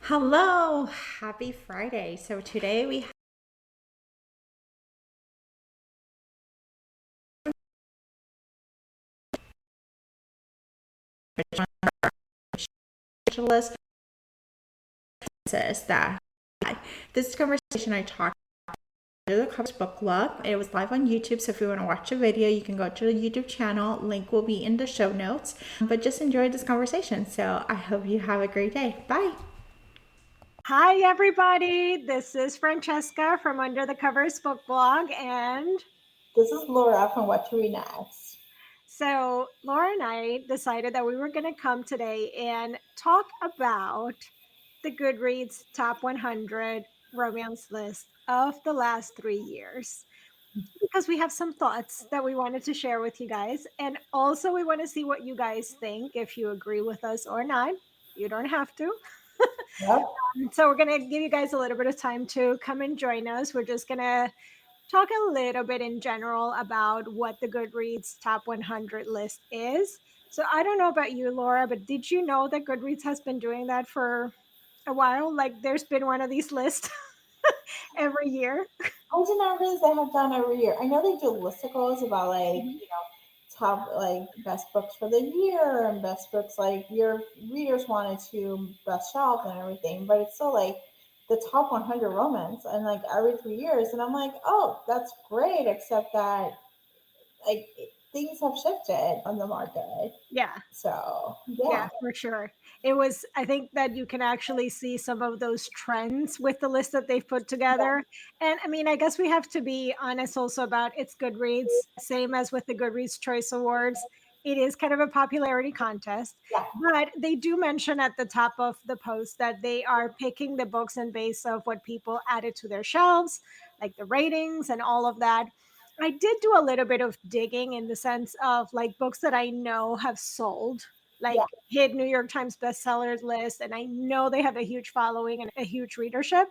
Hello, happy Friday. So today we have a list that this conversation I talked under the covers book club. It was live on YouTube, so if you want to watch a video, you can go to the YouTube channel. Link will be in the show notes. But just enjoy this conversation. So I hope you have a great day. Bye. Hi, everybody. This is Francesca from Under the Covers Book Blog. And This is Laura from What to Read Next. so Laura and I decided that we were going to come today and talk about the Goodreads Top 100 romance list of the last 3 years because we have some thoughts that we wanted to share with you guys. And also, we want to see what you guys think, if you agree with us or not. You don't have to. Yep. So, we're going to give you guys a little bit of time to come and join us. We're just going to talk a little bit in general about what the Goodreads Top 100 list is. So I don't know about you, Laura, but did you know that Goodreads has been doing that for a while? Like there's been one of these lists every year. I did not realize they have done every year. I know they do listicles about Mhm. top best books for the year and best books like your readers wanted to best shelf and everything, but it's still like the top 100 romance and like every 3 years, and I'm like, oh, that's great, except that like things have shifted on the market. Yeah. So Yeah, yeah, for sure. I think that you can actually see some of those trends with the list that they've put together. And I mean, I guess we have to be honest also about it's Goodreads, same as with the Goodreads Choice Awards. It is kind of a popularity contest, yeah, but they do mention at the top of the post that they are picking the books in base of what people added to their shelves, like the ratings and all of that. I did do a little bit of digging in the sense of like books that I know have sold, yeah, like hit New York Times bestsellers list, and I know they have a huge following and a huge readership.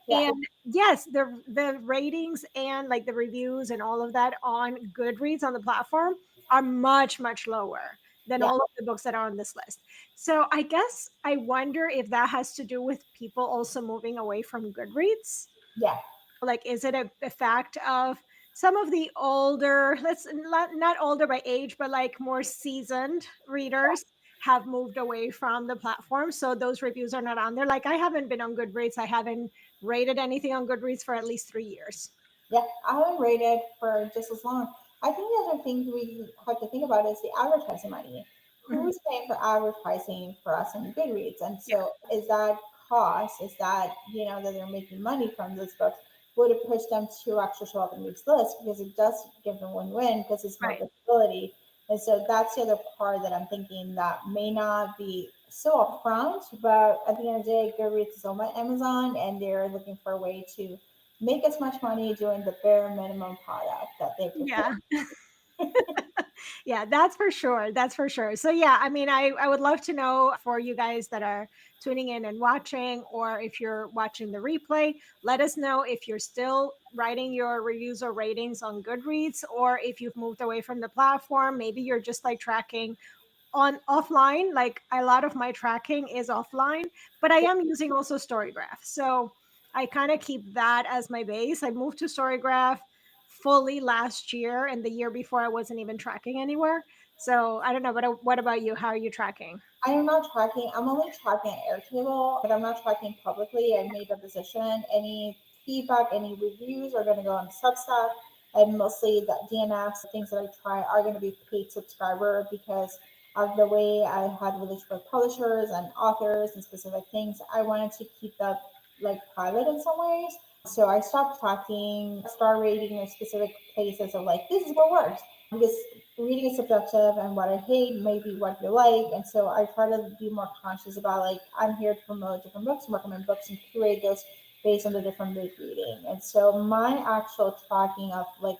yeah, And yes, the ratings and like the reviews and all of that on Goodreads on the platform are much lower than yeah, all of the books that are on this list. So I guess I wonder if that has to do with people also moving away from Goodreads. yeah. Like, is it a fact of some of the older, let's not older by age, but like more seasoned readers have moved away from the platform, so those reviews are not on there. Like I haven't been on Goodreads, I haven't rated anything on Goodreads for at least 3 years. Yeah, I haven't rated for just as long. I think the other thing we have to think about is the advertising money. Who Mhm. is paying for advertising for us on Goodreads? And Yeah. so is that cost, is that, that they're making money from those books, would it push them to actually show up in these lists? Because it does give them win-win because it's more Right. visibility. And so that's the other part that I'm thinking that may not be so upfront, but at the end of the day, Goodreads is owned by Amazon and they're looking for a way to make as much money doing the bare minimum product that they propose. Yeah. Yeah, that's for sure. That's for sure. So yeah, I mean, I would love to know for you guys that are tuning in and watching, or if you're watching the replay, let us know if you're still writing your reviews or ratings on Goodreads, or if you've moved away from the platform. Maybe you're just like tracking on offline. Like a lot of my tracking is offline, but I am using also Storygraph. So I kind of keep that as my base. I moved to Storygraph fully last year, and the year before I wasn't even tracking anywhere. So I don't know, but what about you? How are you tracking? I am not tracking, I'm only tracking Airtable, but I'm not tracking publicly. I made a decision. Any feedback, any reviews are going to go on Substack. And mostly the DNFs, the things that I try are going to be paid subscriber because of the way I had relationship with publishers and authors and specific things. I wanted to keep that like private in some ways. So I stopped tracking star rating or specific places of like, this is what works. Because reading is subjective and what I hate may be what you like. And so I try to be more conscious about like, I'm here to promote different books and recommend books and curate those based on the different book reading. And so my actual tracking of like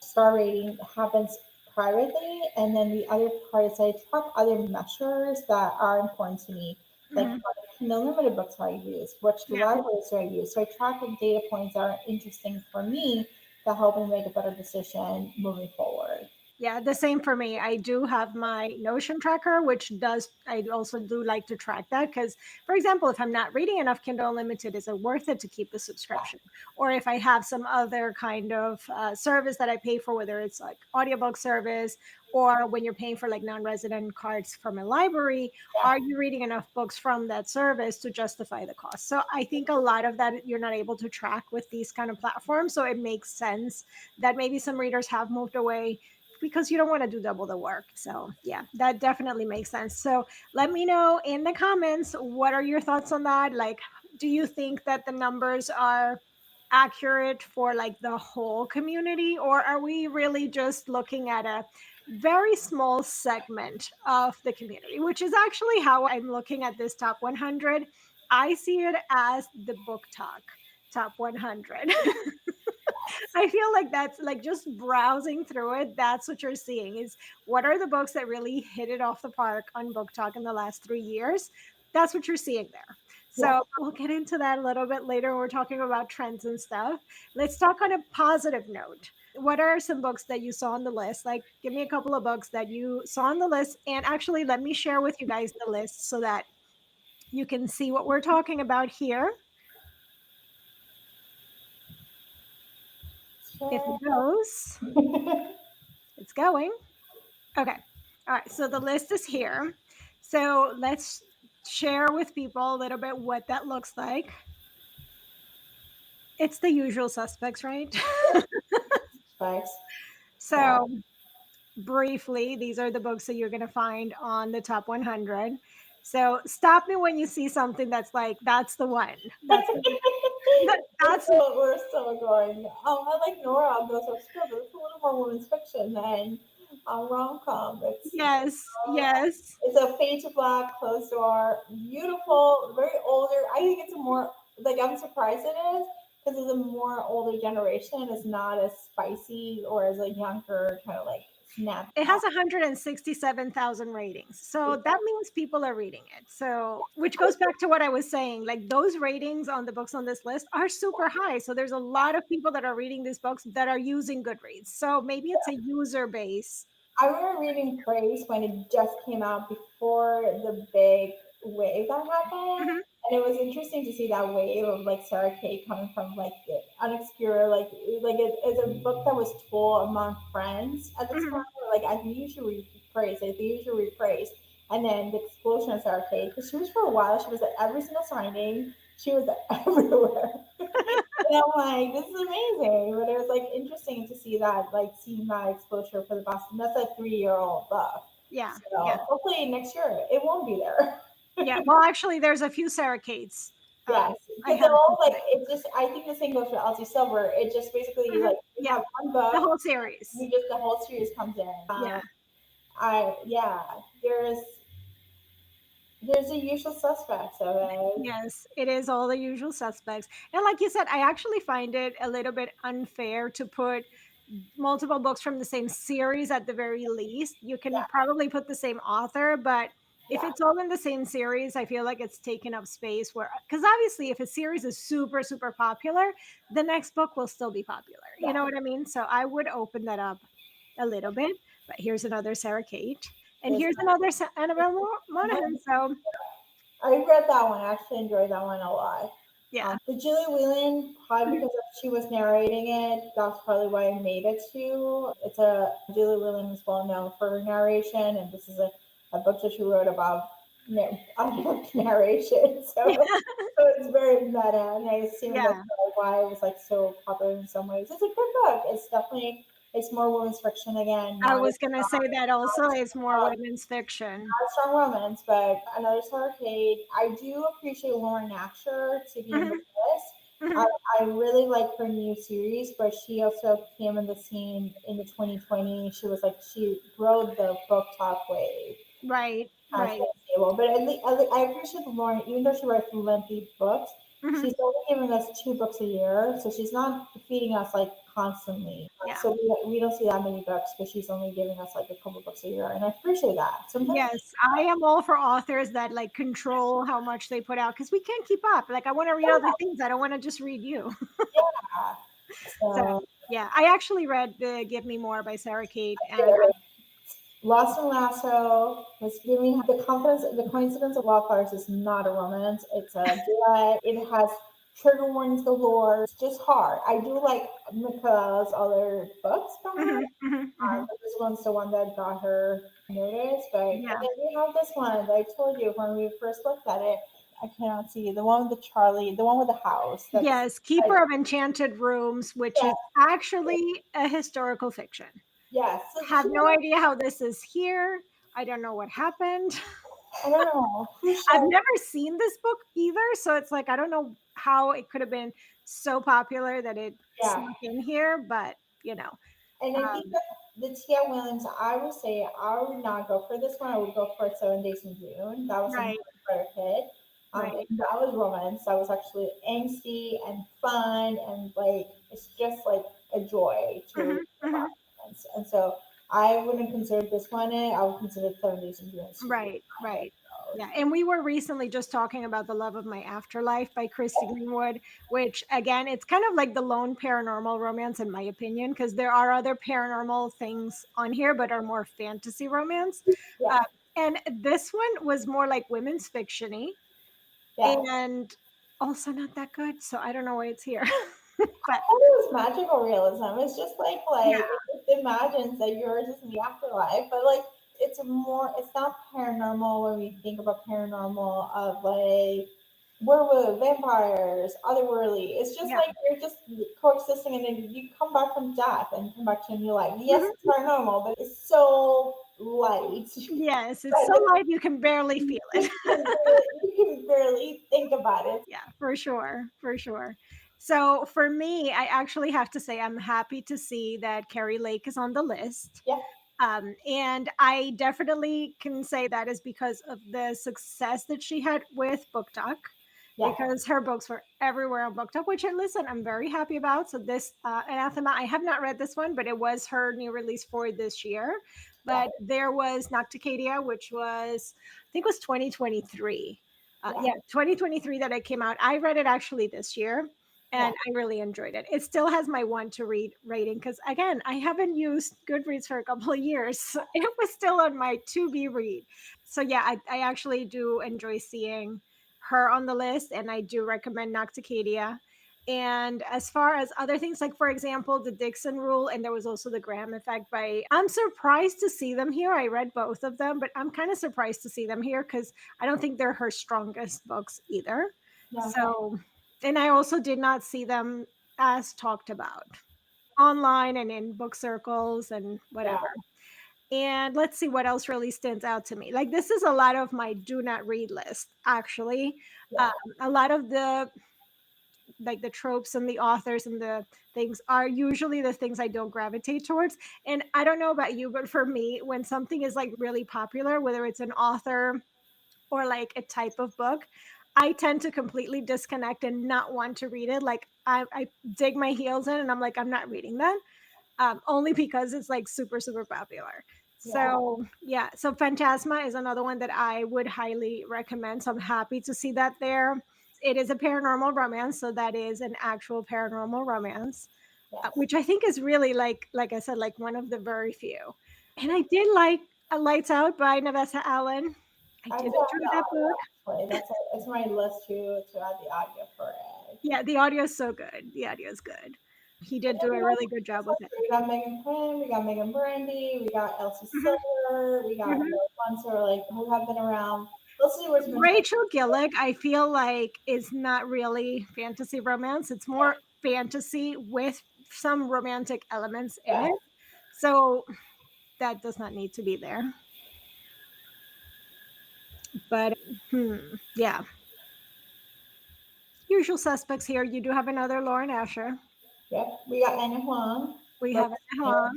star rating happens privately. And then the other part is I track other measures that are important to me, like Mhm. the limited books I use, which Yeah. libraries I use. So I track the data points that are interesting for me to help me make a better decision moving forward. Yeah, the same for me. I do have my Notion tracker, which does, I also do like to track that because, for example, if I'm not reading enough Kindle Unlimited, is it worth it to keep the subscription? Or if I have some other kind of service that I pay for, whether it's like audiobook service or when you're paying for like non-resident cards from a library, Yeah. are you reading enough books from that service to justify the cost? So I think a lot of that you're not able to track with these kind of platforms. So it makes sense that maybe some readers have moved away because you don't want to do double the work. So, yeah, that definitely makes sense. So, let me know in the comments what are your thoughts on that? Like, do you think that the numbers are accurate for like the whole community, or are we really just looking at a very small segment of the community, which is actually how I'm looking at this top 100. I see it as the book talk top 100. I feel like that's like just browsing through it. That's what you're seeing is what are the books that really hit it off the park on Book Talk in the last 3 years. That's what you're seeing there. Yeah. So we'll get into that a little bit later. We're talking about trends and stuff. Let's talk on a positive note. What are some books that you saw on the list? Like, give me a couple of books that you saw on the list. And actually, let me share with you guys the list so that you can see what we're talking about here. If it goes, it's going. Okay. All right. So the list is here. So let's share with people a little bit what that looks like. It's the usual suspects, right? Thanks. Yeah. So, briefly, these are the books that you're going to find on the top 100. So, stop me when you see something that's like, that's the one. That's We're still going. I like Nora on those books too, but it's a little more women's fiction than rom com. yes, yes. It's a fade to black, closed door, beautiful, very older. I think it's a more like I'm surprised it is because it's a more older generation. It's not as spicy or as a younger kind of like snap. It has 167,000 ratings. So that means people are reading it. So, which goes back to what I was saying, like those ratings on the books on this list are super high. So there's a lot of people that are reading these books that are using Goodreads. So maybe it's a user base. I remember reading Praise when it just came out before the big wave that happened. Mhm, And it was interesting to see that wave of like Sarah Kate coming from like the unobscure, it's a book that was told among friends at the mhm. time. Like I think you should read Praise. I think you should read Praise. And then the explosion of Sarah Kate, because she was for a while, she was at every single signing. She was everywhere. And I'm like, this is amazing. But it was like interesting to see that, like seeing that exposure for the Boston. That's a 3 year old book. Yeah, So yeah, hopefully next year it won't be there. yeah. Well, actually, there's a few Sarah Kates. Yes. I Because they're have all to like say. it just I think the same goes for Elsie Silver. It just basically Mhm, like you yeah, have one the book, whole series. you just the whole series comes in. Yeah. I yeah, there's the usual suspects of it. Yes, it is all the usual suspects. And like you said, I actually find it a little bit unfair to put multiple books from the same series at the very least. You can Yeah, probably put the same author, but if yeah, it's all in the same series, I feel like it's taken up space where, because obviously, if a series is super, super popular, the next book will still be popular. You yeah. know what I mean? So I would open that up a little bit. But here's another Sarah Kate, and There's here's another Annabelle Monaghan. So, I read that one. I actually enjoyed that one a lot. yeah. The Julie Whelan, probably Mhm. because she was narrating it, that's probably why I made it to. It's a Julie Whelan is well known for her narration, and this is a book that she wrote about narration. So it's very meta, and I assume that's Yeah. probably why it was like so popular in some ways. It's a good book. It's more women's fiction again, I not as was gonna say that also is more uh, women's fiction. not strong romance, but another Sarah Kate. I do appreciate Lauren Asher to be in the Mhm, list. I, mhm. I really like her new series, but she also came in the scene in the 2020. She was like she rode the book talk wave Right, as right. stable. But I appreciate Lauren, even though she writes lengthy books, Mhm. she's only giving us 2 books a year, so she's not feeding us like constantly. Yeah. So we don't see that many books, but she's only giving us like a couple books a year, and I appreciate that. Sometimes Yes, I am all for authors that like control how much they put out because we can't keep up. Like I want to read other things. I don't want to just read you. yeah. So So Yeah, I actually read the Give Me More by Sarah Kate, and Lost in Lasso was giving the confidence. The coincidence of wildflowers is not a romance. It's a duet. It has trigger warnings galore. It's just hard. I do like Michaela's other books from her. mhm, mhm, mhm. This one's the one that got her noticed. But and Yeah. then we have this one that I told you when we first looked at it. I cannot see the one with the Charlie, the one with the house. That's Yes, like, Keeper of Enchanted Rooms, which yeah, is actually a historical fiction. yes. So Have she, no idea how this is here. I don't know what happened. I don't know who I've shared. never seen this book either, so it's like I don't know how it could have been so popular that it Yeah, snuck in here, but and I think um, that the Tia Williams, I would say I would not go for this one. I would go for 7 Days in June. That was a much right, better hit. right. And that was romance. That was actually angsty and fun and like it's just like a joy to read Mhm, mhm. about. And so I wouldn't consider this one it. I would consider 7 Days in June super Right, fun. right. Yeah, and we were recently just talking about The Love of My Afterlife by Christy Greenwood, which again, it's kind of like the lone paranormal romance in my opinion, because there are other paranormal things on here, but are more fantasy romance. Yeah, Uh, and this one was more like women's fictiony, yeah. and also not that good. So I don't know why it's here, but Thought it was magical realism. It's just yeah, like it just imagines that you're just in the afterlife, but like it's more. It's not paranormal when we think about paranormal of like werewolf, vampires, otherworldly. It's just yeah. like you're just coexisting, and then you come back from death and come back to a new life. Yes, it's Mhm. paranormal, but it's so light. Yes, it's That so light you can barely feel it. you can barely think about it. Yeah, for sure, for sure. So for me, I actually have to say I'm happy to see that Carrie Lake is on the list. Yeah, And I definitely can say that is because of the success that she had with BookTok, yeah, because her books were everywhere on BookTok, which listen, I'm very happy about. So this Anathema, I have not read this one, but it was her new release for this year. yeah, But there was Nocticadia, which was, I think, was 2023. yeah, Yeah, 2023 that it came out. I read it actually this year, yeah. and I really enjoyed it. It still has my one to read rating because, again, I haven't used Goodreads for a couple of years. So it was still on my to be read. So, yeah, I actually do enjoy seeing her on the list, and I do recommend Nocticadia. And as far as other things, like for example, the Dixon Rule, and there was also the Graham Effect by, I'm surprised to see them here. I read both of them, but I'm kind of surprised to see them here because I don't think they're her strongest books either. No, So, and I also did not see them as talked about online and in book circles and yeah, whatever. And let's see what else really stands out to me. Like this is a lot of my do not read list, actually. yeah. A lot of the like the tropes and the authors and the things are usually the things I don't gravitate towards. And I don't know about you, but for me, when something is like really popular, whether it's an author or like a type of book, I tend to completely disconnect and not want to read it. Like I dig my heels in and I'm like, I'm not reading that. Only because it's like super, super popular. Yeah. So yeah, so Phantasma is another one that I would highly recommend. So I'm happy to see that there. It is a paranormal romance, so that is an actual paranormal romance, Yes. which I think is really like I said, like one of the very few. And I did like Lights Out by Navessa Allen. I I did do have enjoy the that book. audio actually. It's my list to add the audio for it. Yeah, the audio is so good. The audio is good. He And did then do we a got really good job with it. we got Megan Quinn, we got Megan Brandy, we got Elsie Mhm, Silver, we got mhm. the ones who are like who have been around. Let's see what's been Rachel Gillick, I feel like, is not really fantasy romance. It's yeah, more fantasy with some romantic elements in yeah, it. So that does not need to be there. But yeah. Usual suspects here. You do have another Lauren Asher. yep. We got Anna Huang. We Let's have Anna.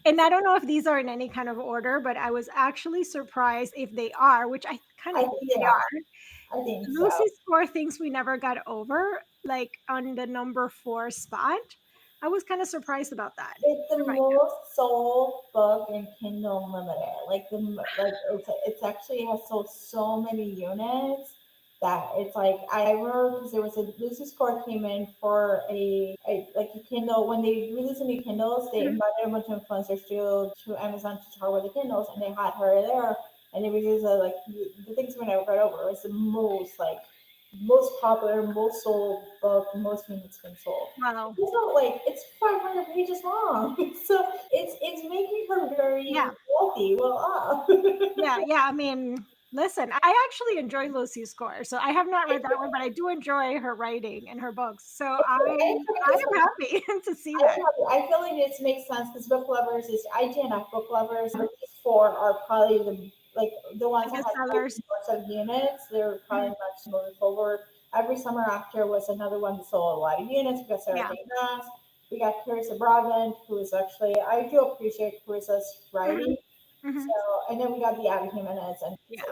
And I don't know if these are in any kind of order, but I was actually surprised if they are, which I kind I of think think they they are. are. I think so. Lucy Score Things We Never Got Over, like on the number 4 spot. I was kind of surprised about that. It's the What about most sold book in Kindle Unlimited. Like it's actually has sold so many units. that it's like I remember because there was a Lucy Score came in for a like a Kindle when they released the new Kindles. They Mhm. invited a bunch of influencers to Amazon to talk about the Kindles, and they had her there. And it was just like the things when I read over it was the most popular, most sold book, most units been sold. Wow. It's not like it's 500 pages long, so it's making her Yeah. very wealthy, well off. Yeah. Yeah. I mean, listen, I actually enjoy Lucy Score. So I have not read that one, but I do enjoy her writing and her books. So I am happy to see that. I feel like this makes sense because book lovers is IGNF book lovers. These four are probably the I ones that guess have sellers. most of units. They're probably Mhm. much moving forward. Every summer after was another one that sold a lot of units. We got Sarah Yeah. J. Maas. We got Carissa Broadbent, who is actually I do appreciate Carissa's Mhm. writing. So Mhm. and then we got the Abby Jimenez and Yeah.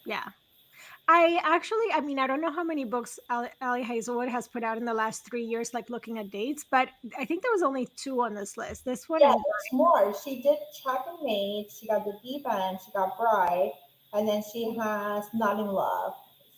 Yeah. I mean, I don't know how many books Ali Hazelwood has put out in the last 3 years, like looking at dates, but I think there was only two on this list. This one yeah, and there's more. She did Chuck and Maid. She got the Deep End. She got Bride, and then she has Not in Love.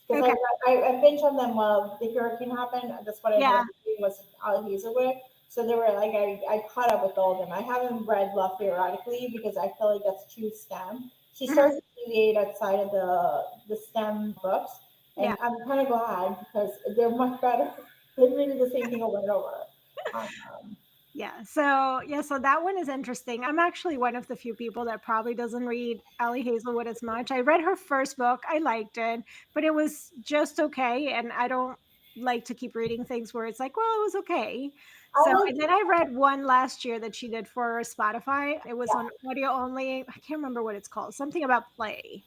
Because okay. I binged on them while the hurricane happened. That's what I ended Yeah. up doing was Ali Hazelwood. So they were like I caught up with all of them. I haven't read Love Theoretically because I feel like that's too STEM. She Mhm. starts to deviate outside of the STEM books, Yeah. and I'm kind of glad because they're much better than reading the same thing over and over. Um, Yeah. So that one is interesting. I'm actually one of the few people that probably doesn't read Ali Hazelwood as much. I read her first book. I liked it, but it was just okay. And I don't like to keep reading things where it's like, well, it was okay. I So, like and then I read one last year that she did for Spotify. It was yeah. on audio only. I can't remember what it's called. Something about play.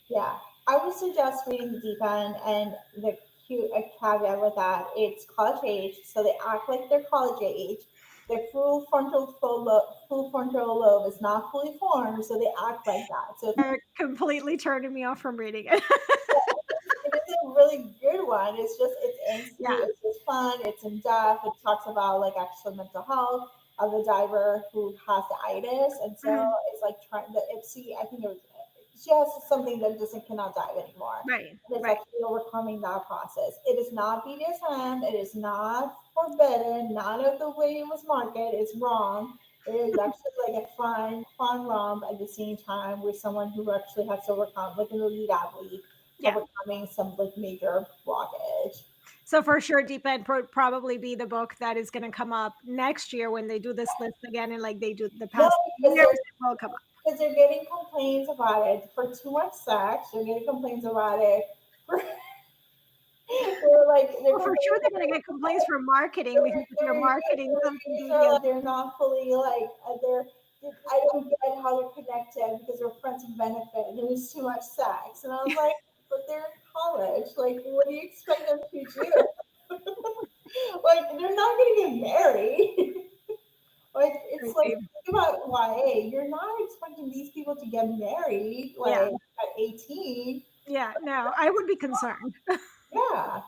Yeah, I would suggest reading the deep end, and the cute a caveat with that, it's college age, so they act like they're college age. Their full frontal lobe is not fully formed, so they act like that. So Are completely turning me off from reading it. it is a really good one. It's angsty, Yeah. it's just fun, it's in depth. It talks about like actual mental health of the diver who has the itis, and so Mhm. it's like trying the Ipsy. I think it was she has something that doesn't cannot dive anymore. Right. And it's Right. actually overcoming that process. It is not BDSM. It is not forbidden. None of the way it was marketed is wrong. It is actually like a fun romp at the same time with someone who actually has to overcome, like an elite athlete Yeah. overcoming some like major blockage. So for sure, Deep End probably be the book that is going to come up next year when they do this list again, and like they do the No, past because years, it will come up. they're getting complaints about it for too much sex. They're getting complaints about it. For, they're Well, for sure, complaining they're going to get complaints from marketing because if the you're marketing something reviews are BDS, like they're not fully like I don't get how they're connected because they're friends with benefit and there's too much sex. And I was like, but they're in college. Like, what do you expect them to do? Like, they're not going to get married. Like, it's like, crazy. think about YA. You're not expecting these people to get married, Yeah, like, at 18. yeah. No, I would be concerned. Yeah.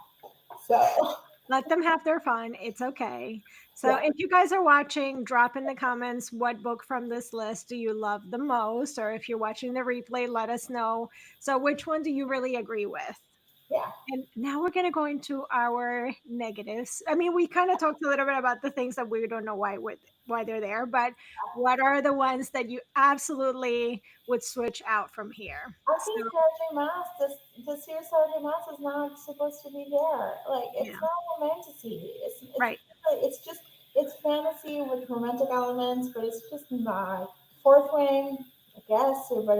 So, Let them have their fun. It's okay. So yeah, if you guys are watching, drop in the comments what book from this list do you love the most, or if you're watching the replay, let us know. So which one do you really agree with? yeah. And now we're going to go into our negatives. I mean, we kind of talked a little bit about the things that we don't know why they're there, but what are the ones that you absolutely would switch out from here? I So, think Sarah J. Maas, this year's Sarah J. Maas is not supposed to be there. Like, it's yeah, not romantasy. right. It's just, it's fantasy with romantic elements, but it's just not. Fourth Wing, I guess, but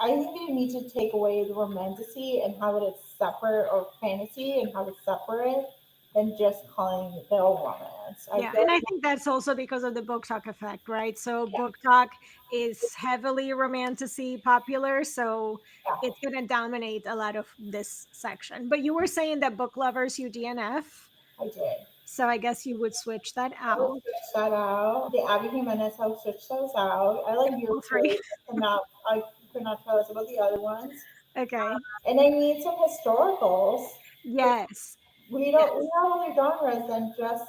I think you need to take away the romantasy and have it as separate, or fantasy and have it separate than just calling it the romance. I Yeah, feel and I like, think that's also because of the book talk effect, right? So book talk is heavily romantasy popular, so yeah, it's going to dominate a lot of this section. But you were saying that book lovers you DNF, I did. so I guess you would switch that I would out. switch that out. The Abby Jimenez, I would switch those out. I like your All three. place. I could not tell us about the other ones. Okay. And I need some historicals. Yes. We Yes. don't we have other genres than just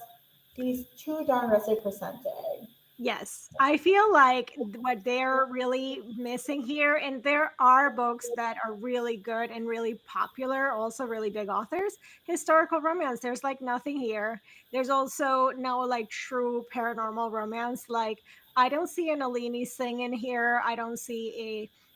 these two genres they presented. Yes, I feel like what they're really missing here, and there are books that are really good and really popular, also really big authors, historical romance. There's like nothing here. There's also no like true paranormal romance. Like I don't see an Alini Singh in here. I don't see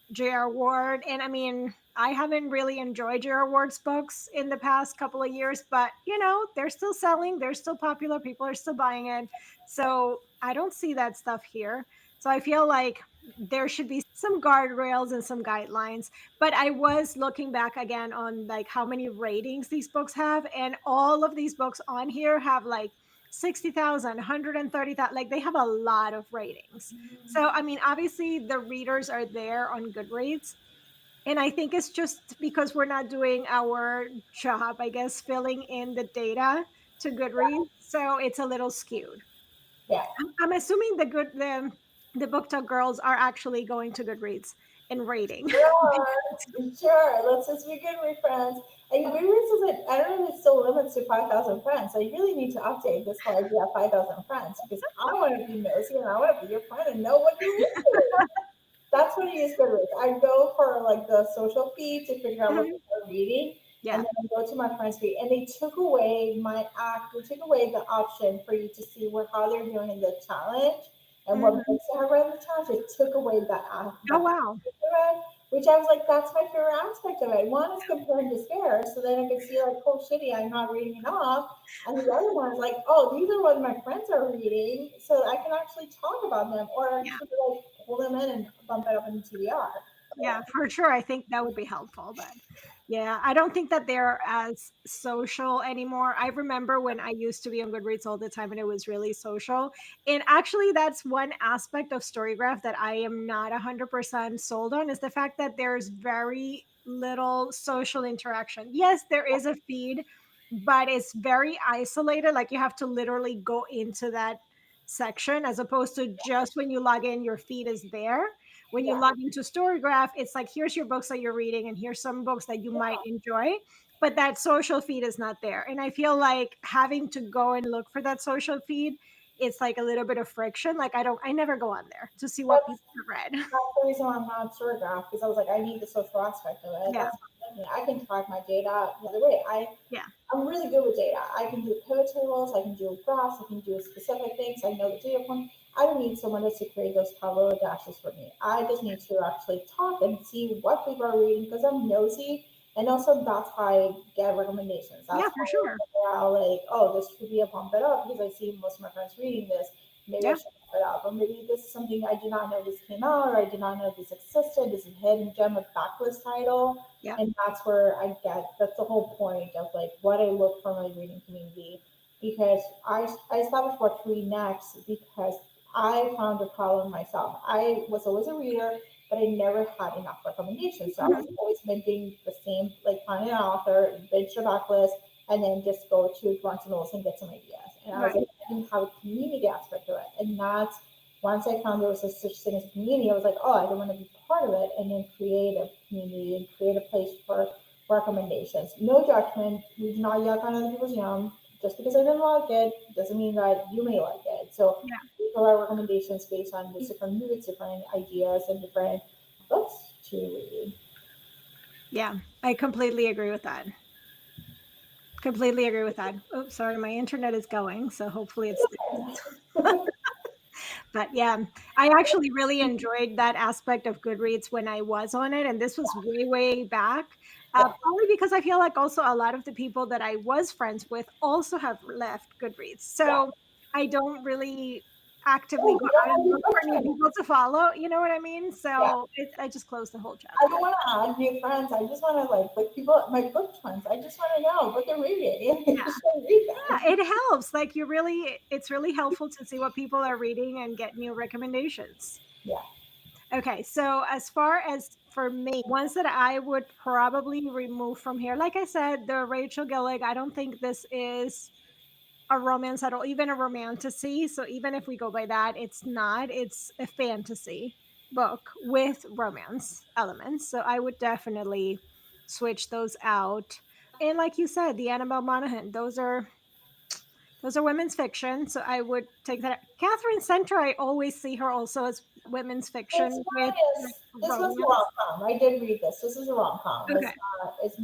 a J.R. Ward. And I mean, I haven't really enjoyed J.R. Ward's books in the past couple of years, but you know, they're still selling, they're still popular, people are still buying it. So I don't see that stuff here. So I feel like there should be some guardrails and some guidelines. But I was looking back again on like how many ratings these books have, and all of these books on here have like 60,000, 130,000. Like they have a lot of ratings. So I mean, obviously the readers are there on Goodreads. And I think it's just because we're not doing our job, I guess, filling in the data to Goodreads. So it's a little skewed. Yeah. I'm assuming the BookTok girls are actually going to Goodreads and rating. Sure, sure. Let's just be good with friends. And Goodreads is like, I don't know if it still limits to 5,000 friends. So you really need to update this whole idea of 5,000 friends because I want to be nosy and I want to be your friend and know what you're into. That's what I use Goodreads. I go for like the social feed to figure out what Mhm. people are reading, and Yeah. then I go to my friends feed. And they took away my app. They took away the option for you to see what how they're doing in the challenge and what Mhm. books they have read in the challenge. They took away Oh, that wow. aspect of it, which I was like, that's my favorite aspect of it. One is compare and despair, so then I could see like, oh shitty, I'm not reading enough. And the other one is like, oh, these are what my friends are reading, so I can actually talk about them or Yeah. actually like pull them in and bump it up in TBR. Yeah, for sure. I think that would be helpful. But yeah, I don't think that they're as social anymore. I remember when I used to be on Goodreads all the time and it was really social. And actually, that's one aspect of Storygraph that I am not 100% sold on is the fact that there's very little social interaction. Yes, there is a feed, but it's very isolated. Like you have to literally go into that section as opposed to just when you log in, your feed is there. When you Yeah, log into Storygraph, it's like here's your books that you're reading, and here's some books that you might yeah. enjoy. But that social feed is not there. And I feel like having to go and look for that social feed, it's like a little bit of friction. Like I never go on there to see what That's people have read. that's the reason why I'm not Storygraph because I was like, I need the social aspect of it. Yeah. That's not I can track my data the other way. Yeah. I'm really good with data. I can do pivot tables, I can do graphs, I can do specific things. I know the data point. I don't need someone else to create those Tableau dashes for me. I just need to actually talk and see what people are reading because I'm nosy. And also that's how I get recommendations. Yeah, That's how for I sure. figure out like, oh, this could be a bump it up because I see most of my friends reading this. Maybe I Yeah. should bump it up. Or maybe this is something I did not know this came out or I did not know this existed. This is a hidden gem of backlist title Yeah. and that's where I get that's the whole point of like what I look for my reading community because I established what to read next because I found a problem myself. I was always a reader, but I never had enough recommendations. So I was Mhm. always binging the same, like find an author, binge the backlist, and then just go to Barnes and Noble and get some ideas. And I was Right. like, I didn't have a community aspect to it, and that's once I found there was a such thing as a community, I was like, oh, I don't want to be part of it, and then create a community and create a place for recommendations. No judgment. We do not yuck on other people's yum. Just because I didn't like it doesn't mean that you may like it. So Yeah. we provide recommendations based on the different moods, different ideas, and different books to read. Yeah. I completely agree with that. Completely agree with that. Oh, sorry, my internet is going, so hopefully it's but yeah, I actually really enjoyed that aspect of Goodreads when I was on it. And this was way, way back. Yeah. Probably because I feel like also a lot of the people that I was friends with also have left Goodreads. Yeah. So I don't really actively Oh, go you don't out have and any look book for new friends. people to follow. You know what I mean? Yeah. So I just closed the whole I chapter. don't want to add new friends. I just want to like people, my book friends. I just want to know what they're reading. Yeah. You should read them. Yeah, it helps. Like it's really helpful to see what people are reading and get new recommendations. Yeah. Okay, so as far as for me, ones that I would probably remove from here, like I said, the Rachel Gillig, I don't think this is a romance at all, even a romantasy. So even if we go by that, it's not, it's a fantasy book with romance elements. So I would definitely switch those out. And like you said, the Annabelle Monaghan, Those are women's fiction, so I would take that. Catherine Center, I always see her also as women's It's fiction with not like, as this was a romance. rom com. I did read this. This is a rom com. It's Okay. not. It's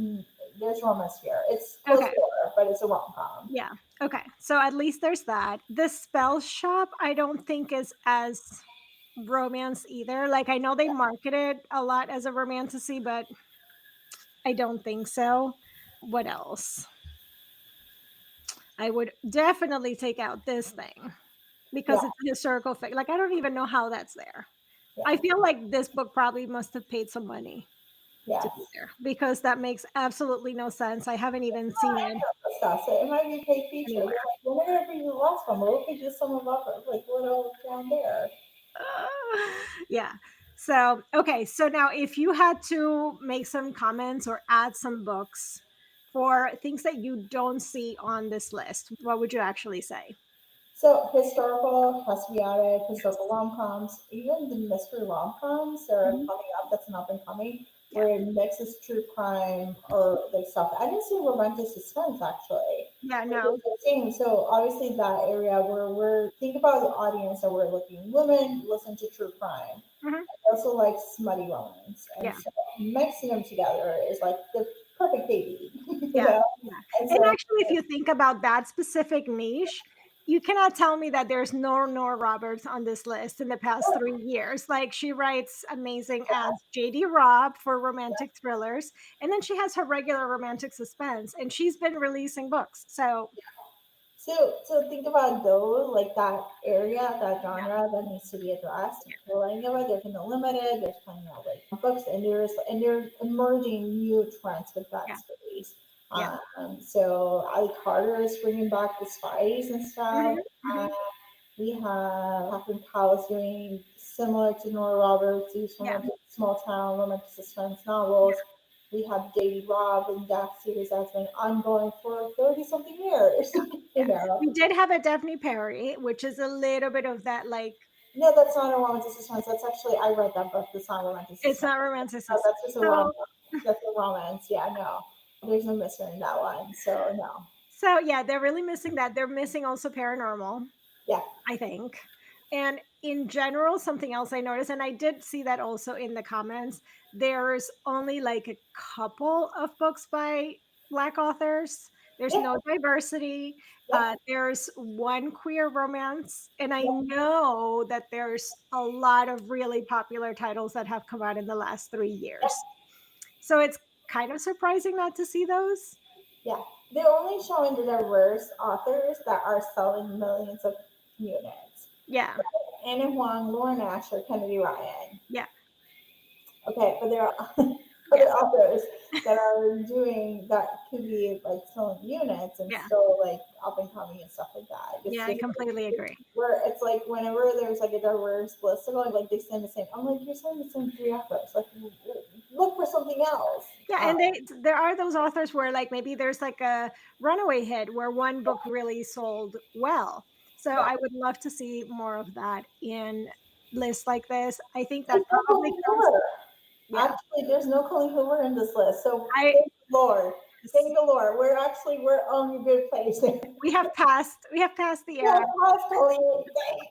there's romance here. It's close Okay. to her, but it's a rom com. Yeah. Okay. So at least there's that. The spell shop, I don't think is as romance either. Like I know they market it a lot as a romantasy, but I don't think so. What else? I would definitely take out this thing because Yeah, it's a historical fiction. Like I don't even know how that's there. I yeah, feel like this book probably must have paid some money to be yes. there because that makes absolutely no sense. I haven't even seen I it know stuff. So it might be paid feature. They're anywhere. like, well, we're gonna bring the last one. Well, we could just some of up like little down there. Yeah. So, okay. So now, if you had to make some comments or add some books for things that you don't see on this list, what would you actually say? So historical has to be added, historical rom-coms, even the mystery rom-coms that are Mhm. coming up, that's an up and coming, Yeah. where it mixes true crime or like stuff. I didn't see romantic suspense actually. Yeah. Which is No. the same. So obviously that area where we're think about the audience that we're looking. Women listen to true crime. Mhm. I also like smutty romance. And Yeah. so mixing them together is like the perfect baby. you Yeah. know? Yeah. And And so actually, if you think about that specific niche, you cannot tell me that there's no Nora Roberts on this list in the past 3 years. Like she writes amazing as JD Robb for romantic thrillers, and then she has her regular romantic suspense, and she's been releasing books. So so think about those, like that area, that yeah, genre that needs to be addressed. yeah, Well, I know there's in the limited, there's coming out like books, and they're emerging new trends with that yeah, space. yeah. So Ali Carter is bringing back the spies and stuff. Mhm, Uh, mhm. we have Catherine Powell doing similar to Nora Roberts, who's Yeah, romantic, small town romantic suspense novels. We have J.D. Robb and that series that's been ongoing for 30 something years. yeah. you know, We did have a Daphne Perry, which is a little bit of that, like no, that's not a romantic suspense. That's actually I read that book. That's not romantic it's suspense. not No, romanticism. that's just a rom. So That's a romance. Yeah, no, there's no mystery in that one. So no, so yeah, they're really missing that. They're missing also paranormal, yeah, I think. And in general, something else I noticed, and I did see that also in the comments, there's only like a couple of books by Black authors. There's yeah, no diversity. yeah, There's one queer romance. And I yeah, know that there's a lot of really popular titles that have come out in the last 3 years. So it's kind of surprising not to see those. yeah. They're only showing the diverse authors that are selling millions of units. Yeah. Anna Huang, Lauren Asher, Kennedy Ryan. Yeah. Okay, but there are Yeah. other authors that are doing that could be like selling units and Yeah. still like up and coming and stuff like that. It's Yeah. I just completely agree. where it's like whenever there's like a diverse list of like they send the same. I'm like you're sending the same three authors. Like look for something else. Yeah, and there are those authors where like maybe there's like a runaway hit where one book really sold well. So Yeah, I would love to see more of that in lists like this. I think that there's no probably Colleen comes, Hoover. yeah. Actually, there's no Colleen Hoover in this list. So I thank the Lord. Thank the Lord. We're on a good place there. we have passed the Yeah, era. Colleen. Thank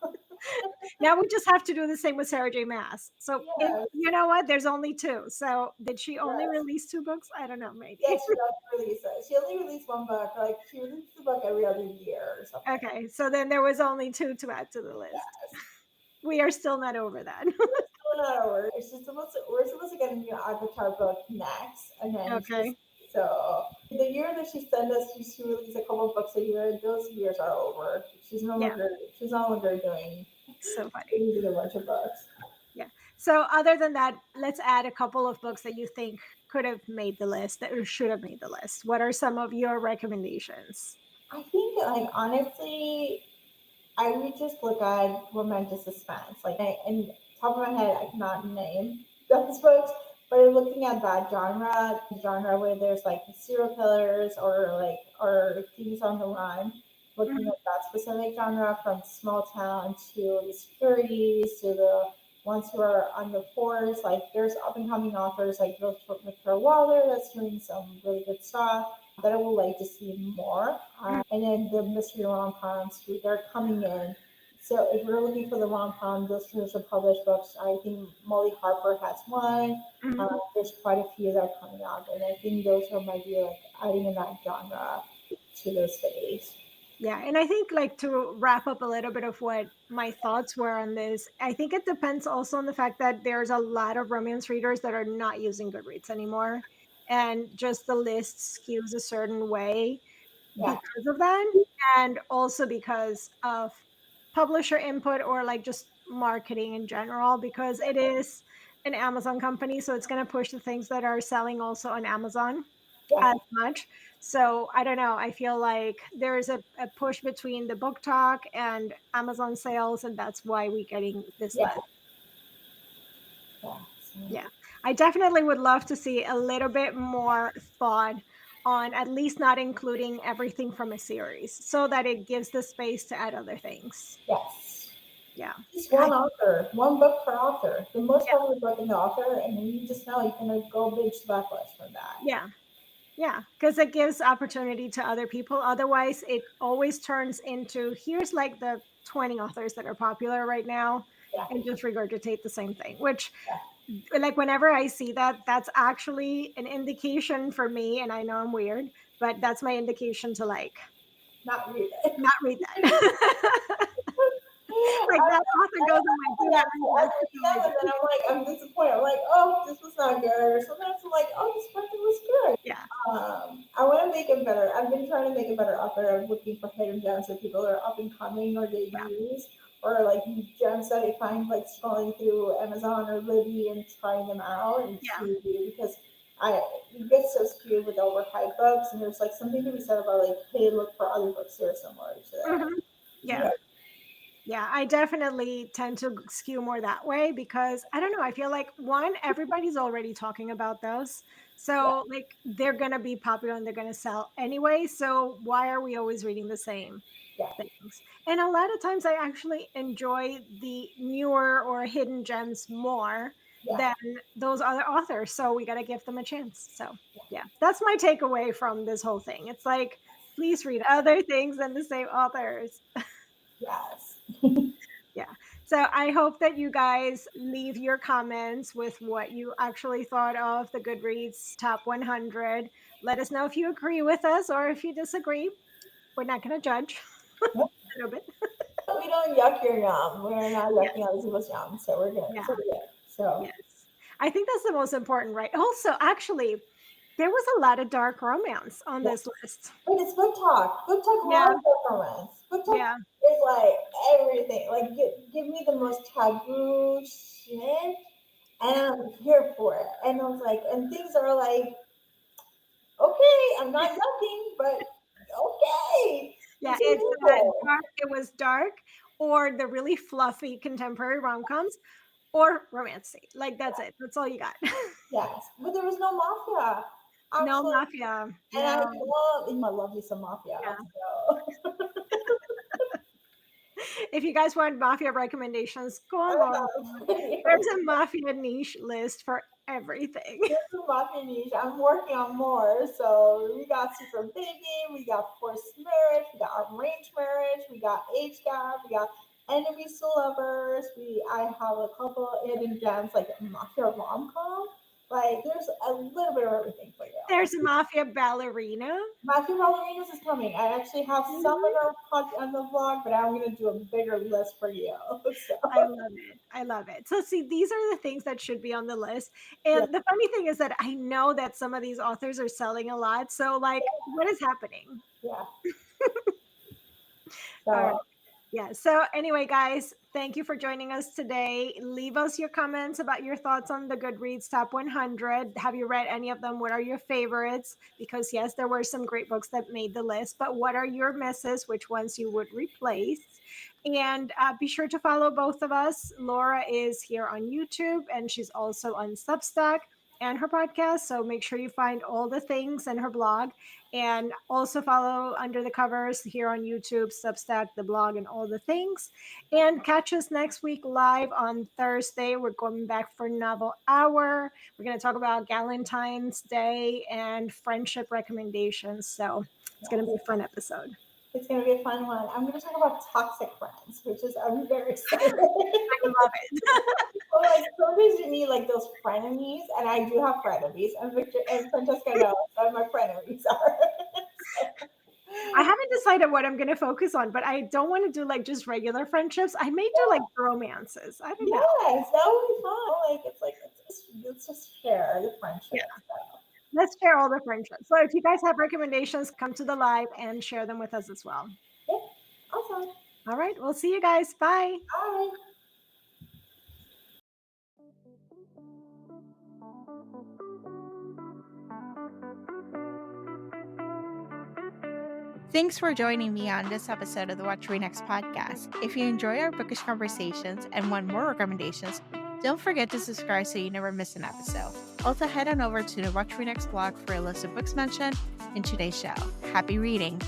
you. Now we just have to do the same with Sarah J. Maas. So and Yes. you know what? There's only two. So did she only Yes. release two books? I don't know, maybe. Yes, she does release it. She only released one book. Like she releases a book every other year or something. Okay, so then there was only two to add to the list. Yes. We are still not over that. We're still not over. We're supposed to get a new Avatar book next, and then she's Okay. so the year that she sent us, she released a couple of books a year. Those years are over. Yeah. She's no longer doing So funny. releasing a bunch of books. Yeah. So other than that, let's add a couple of books that you think could have made the list that or should have made the list. What are some of your recommendations? I think, like honestly, I would just look at romantic suspense. Like, and top of my head, I cannot name those books, but looking at that genre where there's like serial killers or thieves on the run, looking Mhm. at that specific genre from small town to the securities to the ones who are on the force. Like, there's up and coming authors like Victor Wilder that's doing some really good stuff. that I would like to see more. And then the mystery rom-coms, they're coming in. So if we're looking for the rom-com, those traditional published books, I think Molly Harper has one. Mhm. There's quite a few that are coming out, and I think those are might be like adding in that genre to the space. Yeah, and I think like to wrap up a little bit of what my thoughts were on this, I think it depends also on the fact that there's a lot of romance readers that are not using Goodreads anymore, and just the list skews a certain way Yeah, because of that, and also because of publisher input or like just marketing in general, because it is an Amazon company, so it's going to push the things that are selling also on Amazon yeah, as much. So I don't know. I feel like there's a push between the BookTok and Amazon sales, and that's why we're getting this yeah, list. yeah. So, Yeah. I definitely would love to see a little bit more thought on at least not including everything from a series so that it gives the space to add other things. yes. Yeah. Just I, one author, one book per author. The most yeah. popular book in the author, and you just know you can go binge the backlist from that. Yeah. Yeah, because it gives opportunity to other people. Otherwise, it always turns into here's like the 20 authors that are popular right now Yeah, and just regurgitate the same thing, which yeah. like whenever I see that, that's actually an indication for me. And I know I'm weird, but that's my indication to like Not read it. not read that. Like that author goes on my do not read I list read until I them, and then I'm like, I'm disappointed. I'm like, oh, this was not good. Or sometimes I'm like, oh, this book was good. yeah, I want to make it better. I've been trying to make it better author. I'm looking for hidden gems that people are up and coming or yeah, debuts or like gems that I find like scrolling through Amazon or Libby and trying them out and yeah. see because I you get so skewed with overhyped books and there's like something to be said about like hey look for other books that are similar to Hmm. that. Yeah. Yeah, Yeah, I definitely tend to skew more that way because I don't know. I feel like one, everybody's already talking about those. yeah, So, like, they're going to be popular and they're going to sell anyway. So, why are we always reading the same yeah, things? And a lot of times I actually enjoy the newer or hidden gems more yeah. than those other authors. So, we got to give them a chance. So, yeah, that's my takeaway from this whole thing. It's like, please read other things than the same authors. Yes. Yeah. So I hope that you guys leave your comments with what you actually thought of the Goodreads top 100. Let us know if you agree with us or if you disagree. We're not going to judge a little bit. We don't yuck your yum. We're not yucking Yes. other people's yum, so we're good. So Yeah. we're good. So Yes. I think that's the most important, right? Also, actually, there was a lot of dark romance on yeah. this list. But it's book talk. Book talk Yeah. loves book romance. Book talk Yeah. is like everything. Like give me the most taboo shit and I'm here for it. And I was like, and things are like, okay, I'm not yucking, but okay. Yeah. These are It's people. dark. It was dark or the really fluffy contemporary rom-coms or romancy. Like that's it. That's all you got. Yes. But there was no mafia. No Absolutely. mafia. And I No. love me some mafia. Yeah. So If you guys want mafia recommendations, go on Laura. There's a mafia niche list for everything. There's a mafia niche. I'm working on more. So we got super baby, we got forced marriage, we got arranged marriage, we got age gap, we got enemies to lovers. I have a couple hidden gems like mafia rom com. Like there's a little bit of everything for you. There's a mafia ballerina. Mafia ballerinas is coming. I actually have some in Mhm. our on the vlog, but I'm gonna do a bigger list for you. So I love it. I love it. So, see, these are the things that should be on the list. yeah, And the funny thing is that I know that some of these authors are selling a lot. So, like, what is happening? yeah. All right. So Yeah. So, anyway, guys, thank you for joining us today. Leave us your comments about your thoughts on the Goodreads top 100. Have you read any of them? What are your favorites? Because, yes, there were some great books that made the list, but what are your misses? Which ones you would replace? And be sure to follow both of us. Laura is here on YouTube and she's also on Substack. and her podcast. So make sure you find all the things in her blog, and also follow Under the Covers here on YouTube, Substack, the blog, and all the things. And catch us next week live on Thursday. We're going back for Novel Hour. We're going to talk about Valentine's Day and friendship recommendations. So it's going to be a fun episode. It's going to be a fun one. I'm going to talk about toxic friends, which is, I'm very excited. I love it. Well, like sometimes you need like those frenemies, and I do have frenemies, and Victor and Francesca knows what my frenemies are. I haven't decided what I'm going to focus on, but I don't want to do like just regular friendships. I may do like romances. I don't know. Yes, that would be fun. Let's just share the friendship. Yeah. Let's share all the friendships. So if you guys have recommendations, come to the live and share them with us as well. Yep. Awesome. All right. We'll see you guys. Bye. Bye. Thanks for joining me on this episode of the Watch Read Next podcast. If you enjoy our bookish conversations and want more recommendations, don't forget to subscribe so you never miss an episode. Also, head on over to the Watch Read Next blog for a list of books mentioned in today's show. Happy reading!